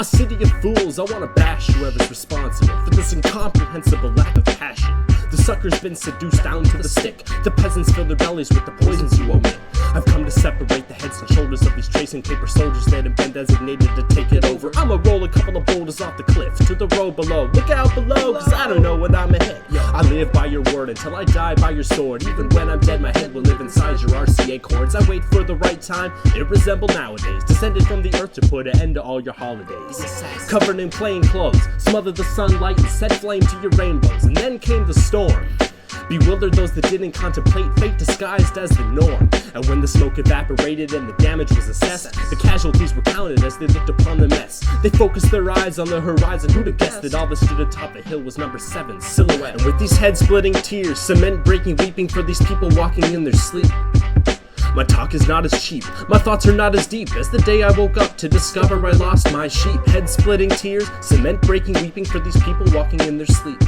A city of fools, I wanna bash whoever's responsible for this incomprehensible lack of passion. The sucker's been seduced down to the stick. The peasants fill their bellies with the poisons you omit. I've come to separate the heads and shoulders of these tracing paper soldiers that have been designated to take it over. I'ma roll a couple of boulders off the cliff to the road below. Look out below, cause I don't know when I'm ahead. I live by your word until I die by your sword. Even when I'm dead, my head will live inside your RCA cords. I wait for the right time, it resemble nowadays. Descended from the earth to put an end to all your holidays. Covered in plain clothes, smother the sunlight and set flame to your rainbows. And then came the storm. Bewildered those that didn't contemplate fate disguised as the norm. And when the smoke evaporated and the damage was assessed, the casualties were counted as they looked upon the mess. They focused their eyes on the horizon. Who'd have guessed that all that stood atop the hill was number 7, silhouette. And with these head-splitting tears, cement-breaking weeping for these people walking in their sleep, my talk is not as cheap, my thoughts are not as deep as the day I woke up to discover I lost my sheep. Head-splitting tears, cement-breaking weeping for these people walking in their sleep.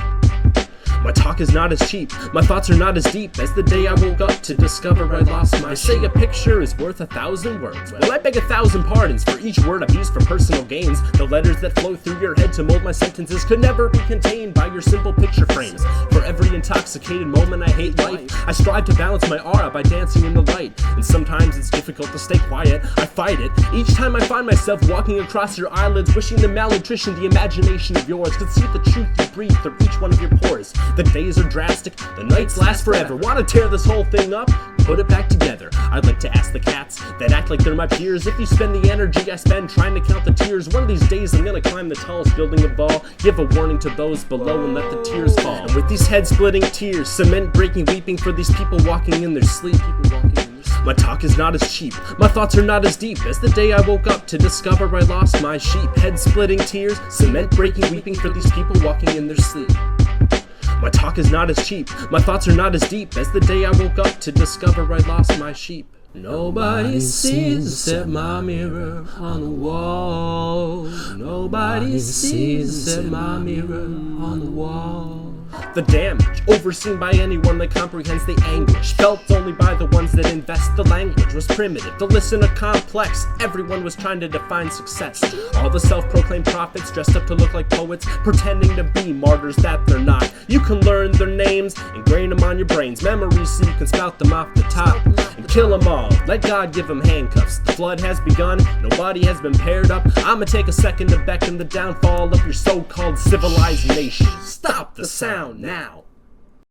My talk is not as cheap, my thoughts are not as deep as the day I woke up to discover I lost my sheep. They say a picture is worth 1,000 words. Well, I beg 1,000 pardons for each word I've used for personal gains. The letters that flow through your head to mold my sentences could never be contained by your simple picture frames. For every intoxicated moment I hate life, I strive to balance my aura by dancing in the light. And sometimes it's difficult to stay quiet, I fight it. Each time I find myself walking across your eyelids, wishing the malnutrition, the imagination of yours could see the truth you breathe through each one of your pores. The days are drastic, the nights last forever. Wanna tear this whole thing up? Put it back together. I'd like to ask the cats that act like they're my peers, if you spend the energy I spend trying to count the tears, one of these days I'm gonna climb the tallest building of all, give a warning to those below and let the tears fall. And with these head-splitting tears, cement-breaking weeping for these people walking in their sleep, my talk is not as cheap, my thoughts are not as deep as the day I woke up to discover I lost my sheep. Head-splitting tears, cement-breaking weeping for these people walking in their sleep. My talk is not as cheap, my thoughts are not as deep as the day I woke up to discover I lost my sheep. Nobody sees except my mirror on the wall. Nobody sees except my mirror on the wall. The damage, overseen by anyone that comprehends the anguish, felt only by the ones that invest. The language was primitive, the listener complex. Everyone was trying to define success. All the self-proclaimed prophets dressed up to look like poets, pretending to be martyrs that they're not. You can learn their names, ingrain them on your brains, memories so you can spout them off the top. And kill them all, let God give them handcuffs. The flood has begun, nobody has been paired up. I'ma take a second to beckon the downfall of your so-called civilized nation. Stop the sound now.